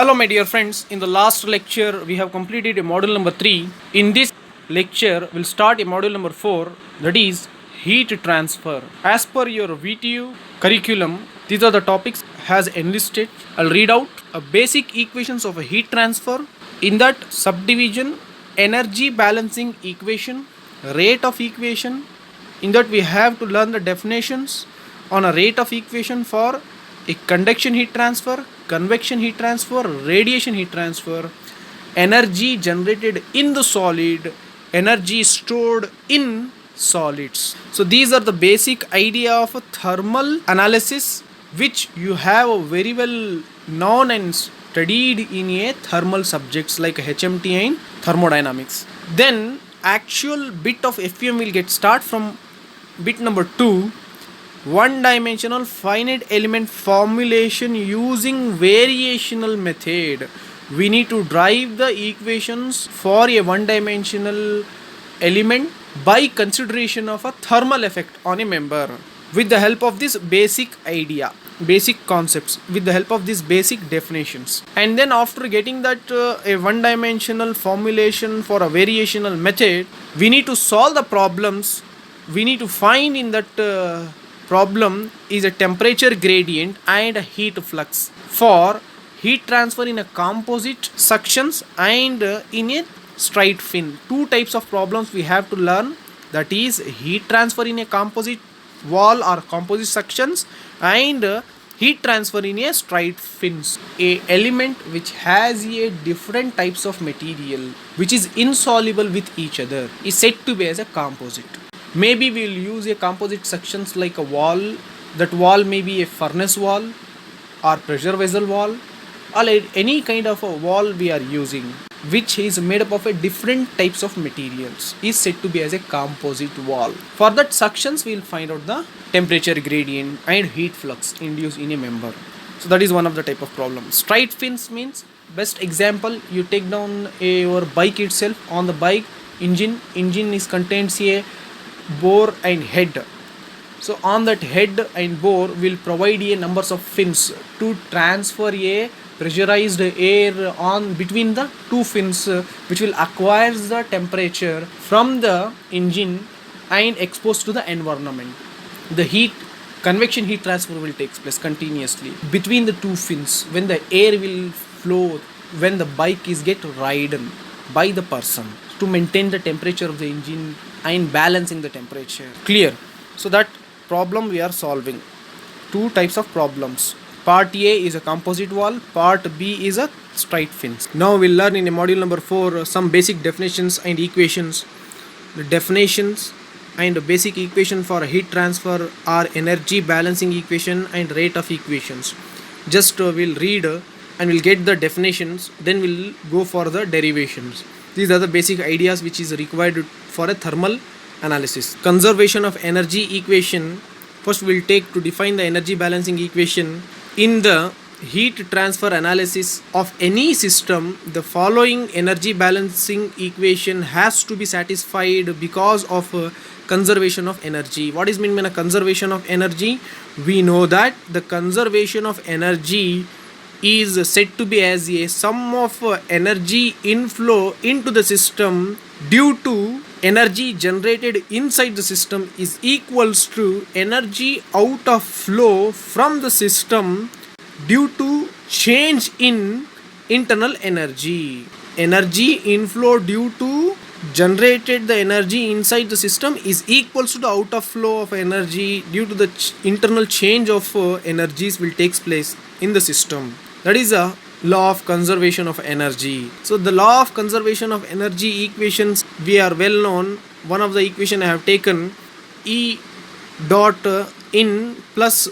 Hello my dear friends, in the last lecture we have completed a module number 3. In this lecture we'll start a module number 4, that is heat transfer. As per your VTU curriculum, these are the topics has enlisted. I'll read out a basic equations of a heat transfer. In that subdivision, energy balancing equation, rate of equation. In that we have to learn the definitions on a rate of equation for a conduction heat transfer, convection heat transfer, radiation heat transfer, energy generated in the solid, energy stored in solids. So these are the basic idea of a thermal analysis which you have very well known and studied in a thermal subjects like HMT and thermodynamics. Then actual bit of FEM will get start from bit number 2, one dimensional finite element formulation using variational method. We need to drive the equations for a one dimensional element by consideration of a thermal effect on a member with the help of this basic idea, basic concepts, with the help of these basic definitions. And then after getting that a one dimensional formulation for a variational method, we need to solve the problems. We need to find in that problem is a temperature gradient and a heat flux for heat transfer in a composite suctions and in a straight fin. Two types of problems we have to learn, that is heat transfer in a composite wall or composite suctions and heat transfer in a straight fins. A element which has a different types of material which is insoluble with each other is said to be as a composite. Maybe we will use a composite sections like a wall. That wall may be a furnace wall or pressure vessel wall or any kind of a wall we are using which is made up of a different types of materials is said to be as a composite wall. For that suctions we will find out the temperature gradient and heat flux induced in a member. So that is one of the type of problems. Straight fins means, best example, you take down your bike itself. On the bike engine is contains a bore and head. So on that head and bore will provide a numbers of fins to transfer a pressurized air on between the two fins which will acquire the temperature from the engine and exposed to the environment. The heat convection heat transfer will take place continuously between the two fins when the air will flow when the bike is get ridden by the person to maintain the temperature of the engine and balancing the temperature. Clear? So that problem we are solving. Two types of problems. Part A is a composite wall, part B is a straight fins. Now we'll learn in a module number 4 some basic definitions and equations. The definitions and basic equation for heat transfer are energy balancing equation and rate of equations. Just we'll read and we'll get the definitions, then we'll go for the derivations. These are the basic ideas which is required for a thermal analysis. Conservation of energy equation. First we'll take to define the energy balancing equation. In the heat transfer analysis of any system, the following energy balancing equation has to be satisfied because of conservation of energy. What is meant by a conservation of energy? We know that the conservation of energy is said to be as a sum of energy inflow into the system due to energy generated inside the system is equals to energy out of flow from the system due to change in internal energy. Energy inflow due to generated the energy inside the system is equals to the out of flow of energy due to the internal change of energies will takes place in the system. That is a law of conservation of energy. So the law of conservation of energy equations we are well known. One of the equation I have taken, E dot in plus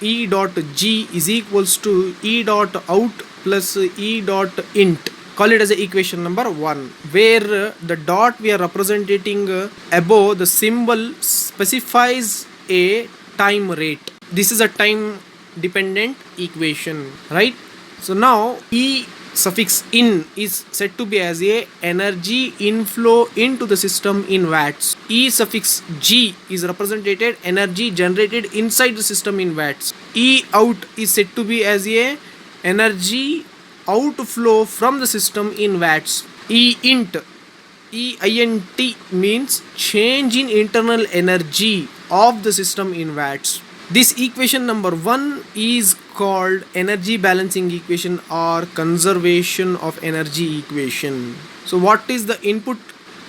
E dot G is equals to E dot out plus E dot int. Call it as a equation number 1, where the dot we are representing above the symbol specifies a time rate. This is a time dependent equation, right? So now E suffix in is said to be as a energy inflow into the system in watts. E suffix G is represented energy generated inside the system in watts. E out is said to be as a energy outflow from the system in watts. EINT means change in internal energy of the system in watts. This equation number 1 is called energy balancing equation or conservation of energy equation. So what is the input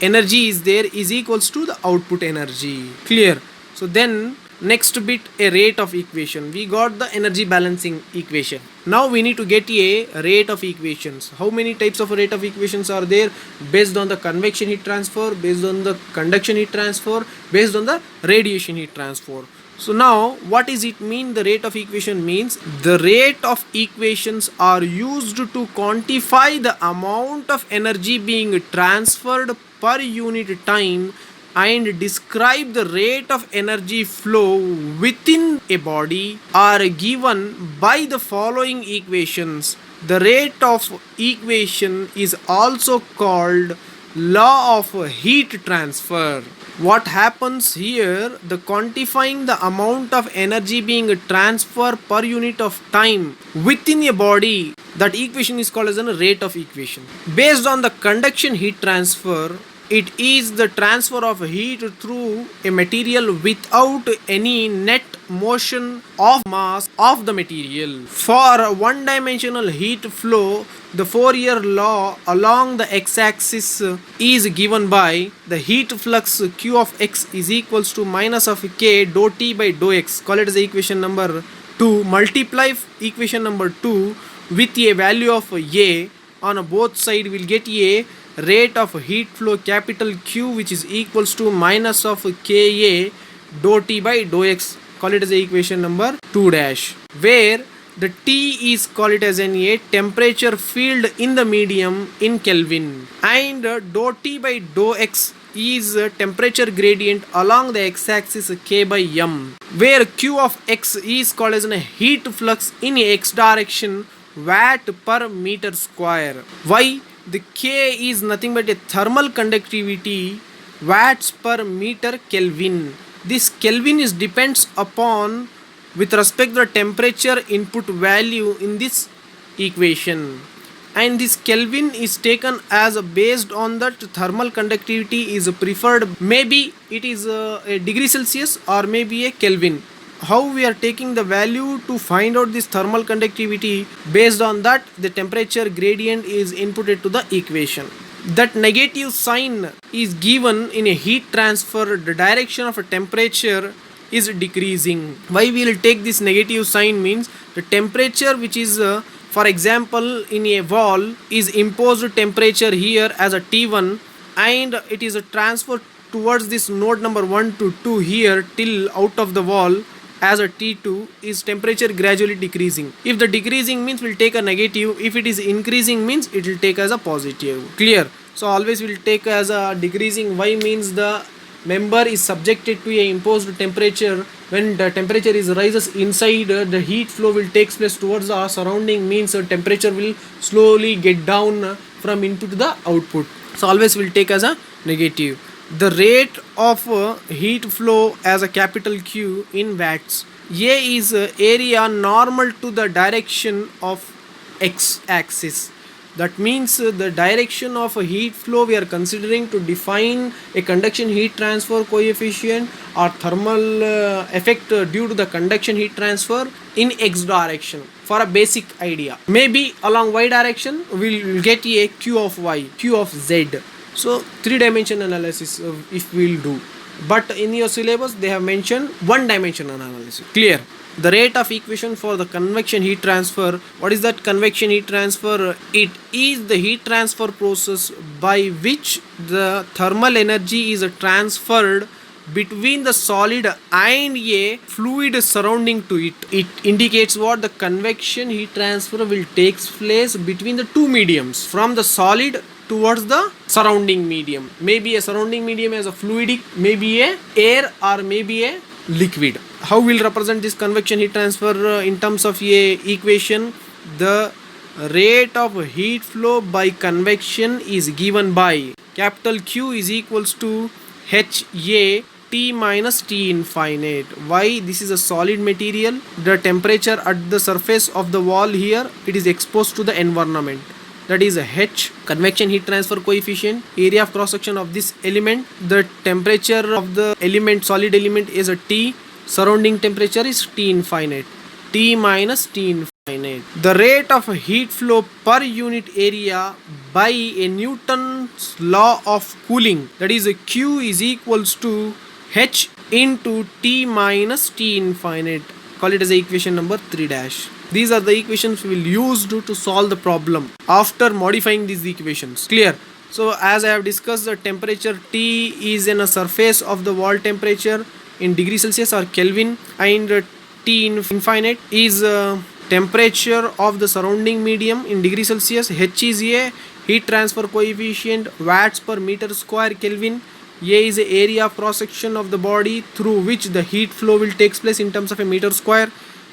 energy is there is equals to the output energy. Clear? So then next bit, a rate of equation. We got the energy balancing equation. Now we need to get a rate of equations. How many types of rate of equations are there? Based on the convection heat transfer, based on the conduction heat transfer, based on the radiation heat transfer. So now what is it mean? The rate of equation means the rate of equations are used to quantify the amount of energy being transferred per unit time and describe the rate of energy flow within a body are given by the following equations. The rate of equation is also called law of heat transfer. What happens here, the quantifying the amount of energy being transferred per unit of time within a body, that equation is called as a rate of equation. Based on the conduction heat transfer, it is the transfer of heat through a material without any net motion of mass of the material. For a one-dimensional heat flow, the Fourier law along the x-axis is given by the heat flux Q of x is equals to minus of k dou t by dou x. Call it as equation number 2. Multiply equation number 2 with a value of a on both sides, will get a rate of heat flow capital Q which is equals to minus of Ka dou T by dou X. Call it as a equation number 2 dash, where the T is called it as a temperature field in the medium in Kelvin, and dou T by dou X is temperature gradient along the x-axis K by M, where Q of X is called as a heat flux in x direction watt per meter square. Why? The K is nothing but a thermal conductivity watts per meter Kelvin. This Kelvin is depends upon with respect to the temperature input value in this equation, and this Kelvin is taken as based on that thermal conductivity is preferred. Maybe it is a degree Celsius or maybe a Kelvin. How we are taking the value to find out this thermal conductivity? Based on that, the temperature gradient is inputted to the equation. That negative sign is given in a heat transfer. The direction of a temperature is decreasing. Why we will take this negative sign means the temperature which is for example in a wall is imposed temperature here as a T1, and it is a transfer towards this node number 1 to 2 here till out of the wall as a T2, is temperature gradually decreasing. If the decreasing means we'll take a negative, if it is increasing means it will take as a positive. Clear? So always we'll take as a decreasing. Why means the member is subjected to a imposed temperature. When the temperature is rises inside, the heat flow will take place towards the surrounding, means temperature will slowly get down from input to the output. So always we'll take as a negative. The rate of heat flow as a capital Q in watts. A is area normal to the direction of x-axis. That means the direction of a heat flow we are considering to define a conduction heat transfer coefficient or thermal effect due to the conduction heat transfer in x direction for a basic idea. Maybe along y direction we will get a Q of y, Q of z. So 3-dimension analysis if we will do, but in your syllabus they have mentioned 1-dimensional analysis. Clear? The rate of equation for the convection heat transfer. What is that convection heat transfer? It is the heat transfer process by which the thermal energy is transferred between the solid and a fluid surrounding to it. It indicates what the convection heat transfer will take place between the two mediums, from the solid towards the surrounding medium. Maybe a surrounding medium as a fluidic, maybe a air, or maybe a liquid. How will represent this convection heat transfer in terms of a equation? The rate of heat flow by convection is given by capital Q is equals to HA T minus T infinite. Why? This is a solid material. The temperature at the surface of the wall here, it is exposed to the environment. That is a H, convection heat transfer coefficient, area of cross section of this element. The temperature of the element, solid element, is a T. Surrounding temperature is T infinite. T minus T infinite. The rate of heat flow per unit area by a Newton's law of cooling, that is a Q is equals to H into T minus T infinite. Call it as equation number 3 dash. These are the equations we will use to solve the problem after modifying these equations. Clear? So as I have discussed, the temperature T is in a surface of the wall temperature in degree Celsius or Kelvin, and T infinite is temperature of the surrounding medium in degree Celsius. H is a heat transfer coefficient, watts per meter square Kelvin. A is the area of cross section of the body through which the heat flow will take place in terms of a meter square.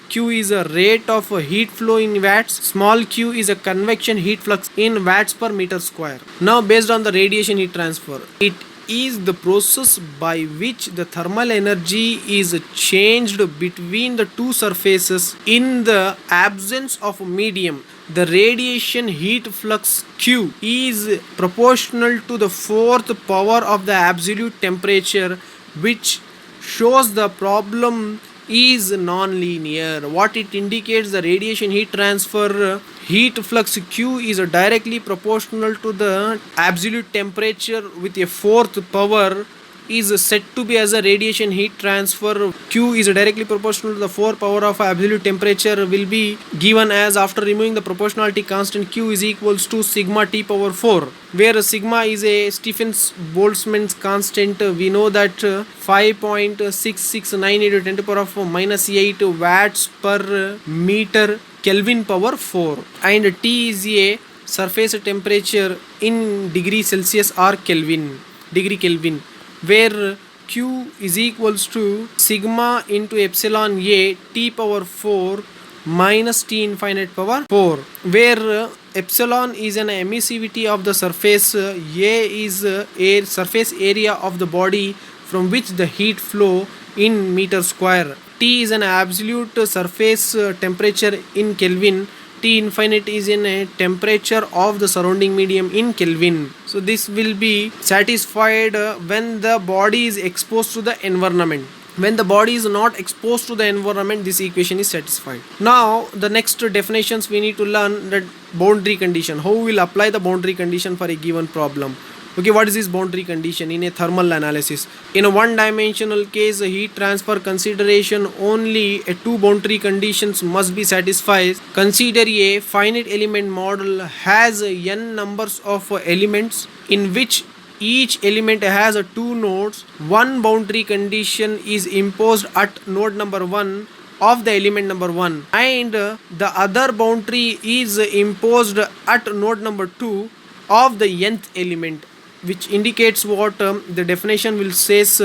Q is a rate of heat flow in watts. Small q is a convection heat flux in watts per meter square. Now based on the radiation heat transfer, it is the process by which the thermal energy is changed between the two surfaces in the absence of a medium. The radiation heat flux Q is proportional to the fourth power of the absolute temperature, which shows the problem is non-linear. What it indicates, the radiation heat transfer heat flux Q is directly proportional to the absolute temperature with a fourth power is said to be as a radiation heat transfer. Q is directly proportional to the 4 power of absolute temperature will be given as, after removing the proportionality constant, Q is equals to sigma T power 4, where sigma is a Stephen-Boltzmann's constant. We know that 5.6698 into 10 to the power of minus 8 watts per meter Kelvin power 4, and T is a surface temperature in degree Celsius or Kelvin, degree Kelvin, where Q is equals to sigma into epsilon A T power 4 minus T infinite power 4, where epsilon is an emissivity of the surface, A is a surface area of the body from which the heat flow in meter square, T is an absolute surface temperature in Kelvin, T infinite is in a temperature of the surrounding medium in Kelvin. So this will be satisfied when the body is exposed to the environment. When the body is not exposed to the environment, this equation is satisfied. Now the next definitions we need to learn, that boundary condition. How we will apply the boundary condition for a given problem. Okay, what is this boundary condition in a thermal analysis? In a one-dimensional case, heat transfer consideration, only two boundary conditions must be satisfied. Consider a finite element model has n numbers of elements in which each element has two nodes. One boundary condition is imposed at node number 1 of the element number 1, and the other boundary is imposed at node number 2 of the nth element, which indicates what the definition will says.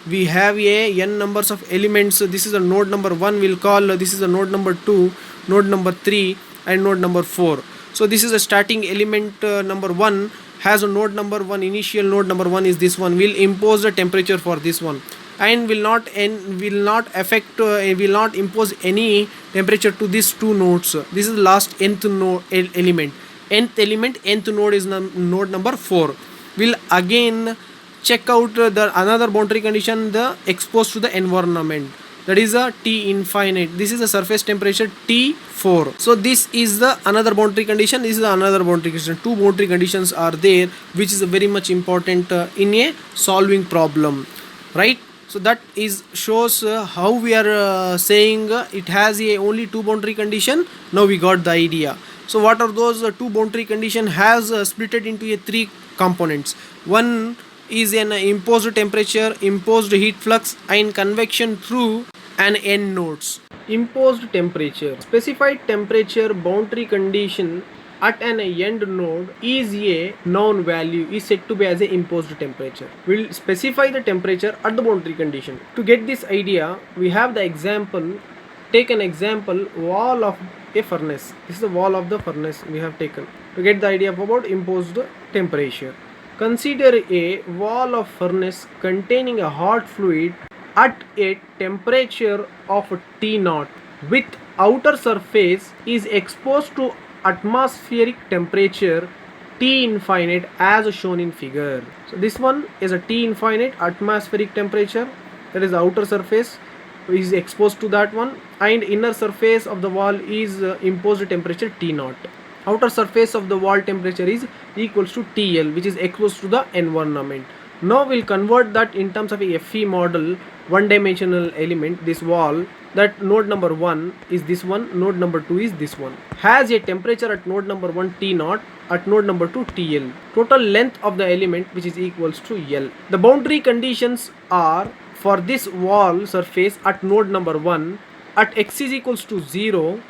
We have a n numbers of elements. This is a node number 1, we'll call this is a node number 2, node number 3, and node number 4. So this is a starting element number 1 has a node number 1, initial node number 1 is this one. We'll impose the temperature for this one, and will not affect will not impose any temperature to these two nodes. This is the last nth node element. Nth node is node number 4. We'll again check out the another boundary condition, the exposed to the environment, that is a T infinite. This is the surface temperature T4. So this is the another boundary condition, this is another boundary condition. Two boundary conditions are there, which is very much important in a solving problem, right? So that is shows how we are saying it has a only two boundary condition. Now we got the idea. So what are those two boundary condition? Has split it into a three components. One is an imposed temperature, imposed heat flux, and convection through an n nodes. Imposed temperature, specified temperature boundary condition at an end node is a known value, is said to be as a imposed temperature. We'll specify the temperature at the boundary condition. To get this idea, we have the example. Take an example, wall of a furnace. This is the wall of the furnace we have taken to get the idea about imposed temperature. Consider a wall of furnace containing a hot fluid at a temperature of T naught with outer surface is exposed to atmospheric temperature T infinite as shown in figure. So this one is a T infinite atmospheric temperature, that is the outer surface is exposed to that one, and inner surface of the wall is imposed temperature T naught. Outer surface of the wall temperature is equals to TL, which is exposed to the environment. Now we'll convert that in terms of a FE model, one dimensional element, this wall, that node number 1 is this one, node number 2 is this one, has a temperature at node number 1 T naught, at node number 2 TL. Total length of the element which is equals to L. The boundary conditions are for this wall surface at node number 1, at x is equals to 0,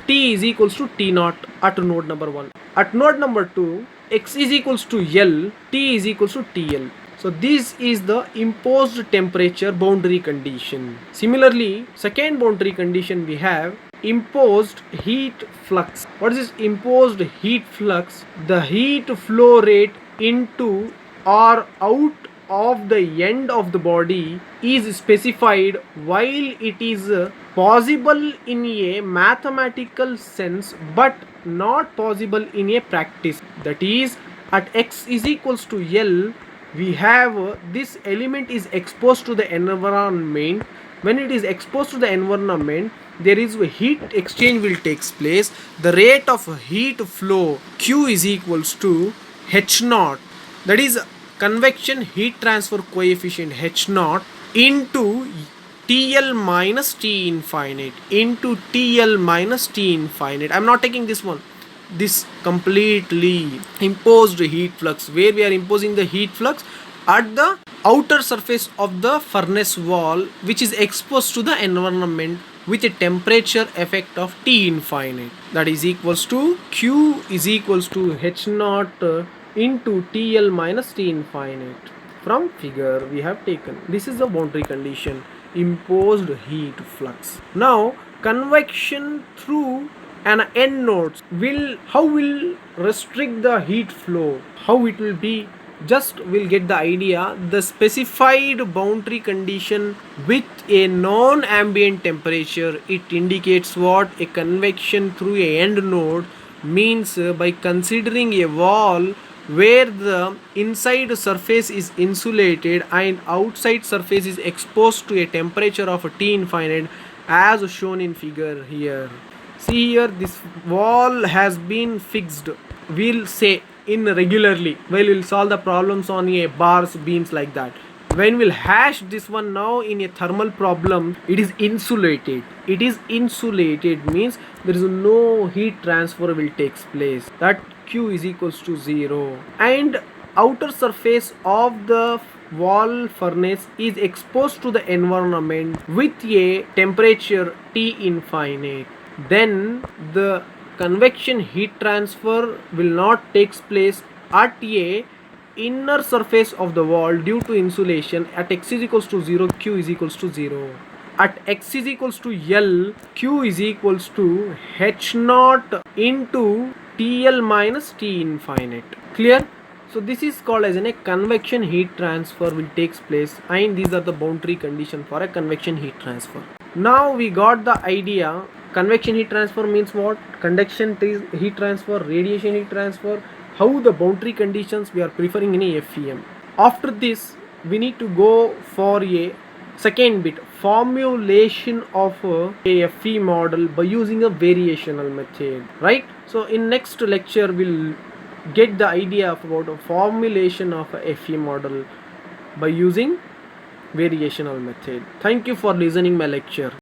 T is equals to T naught at node number 1. At node number 2, x is equals to L, T is equals to TL. So this is the imposed temperature boundary condition. Similarly, second boundary condition we have imposed heat flux. What is this imposed heat flux? The heat flow rate into or out of the end of the body is specified while it is possible in a mathematical sense but not possible in a practice. That is, at x is equals to L, we have this element is exposed to the environment. When it is exposed to the environment, there is a heat exchange will takes place. The rate of heat flow Q is equals to H naught, that is convection heat transfer coefficient H naught into TL minus T infinite into TL minus T infinite. I am not taking this one, this completely imposed heat flux, where we are imposing the heat flux at the outer surface of the furnace wall which is exposed to the environment with a temperature effect of T infinite, that is equals to Q is equals to H naught into TL minus T infinite. From figure we have taken, this is the boundary condition, imposed heat flux. Now convection through an end nodes will restrict the heat flow, how it will be, just will get the idea. The specified boundary condition with a non-ambient temperature, it indicates what a convection through a end node means. By considering a wall where the inside surface is insulated and outside surface is exposed to a temperature of T infinite as shown in figure here. See here, this wall has been fixed, we'll say, in regularly while we'll solve the problems on a bars, beams like that. When we'll hash this one now in a thermal problem, it is insulated. It is insulated means there is no heat transfer will takes place. That Q is equals to 0. And outer surface of the wall furnace is exposed to the environment with a temperature T infinite. Then the convection heat transfer will not takes place at a inner surface of the wall due to insulation. At x is equals to 0, Q is equals to 0. At x is equals to L, Q is equals to H naught into TL minus T infinite. Clear? So this is called as a convection heat transfer will takes place, and these are the boundary condition for a convection heat transfer. Now we got the idea. Convection heat transfer means what? Conduction heat transfer, radiation heat transfer, how the boundary conditions we are preferring in a FEM. After this, we need to go for a second bit, formulation of a FE model by using a variational method, right? So in next lecture, we'll get the idea about a formulation of a FE model by using variational method. Thank you for listening my lecture.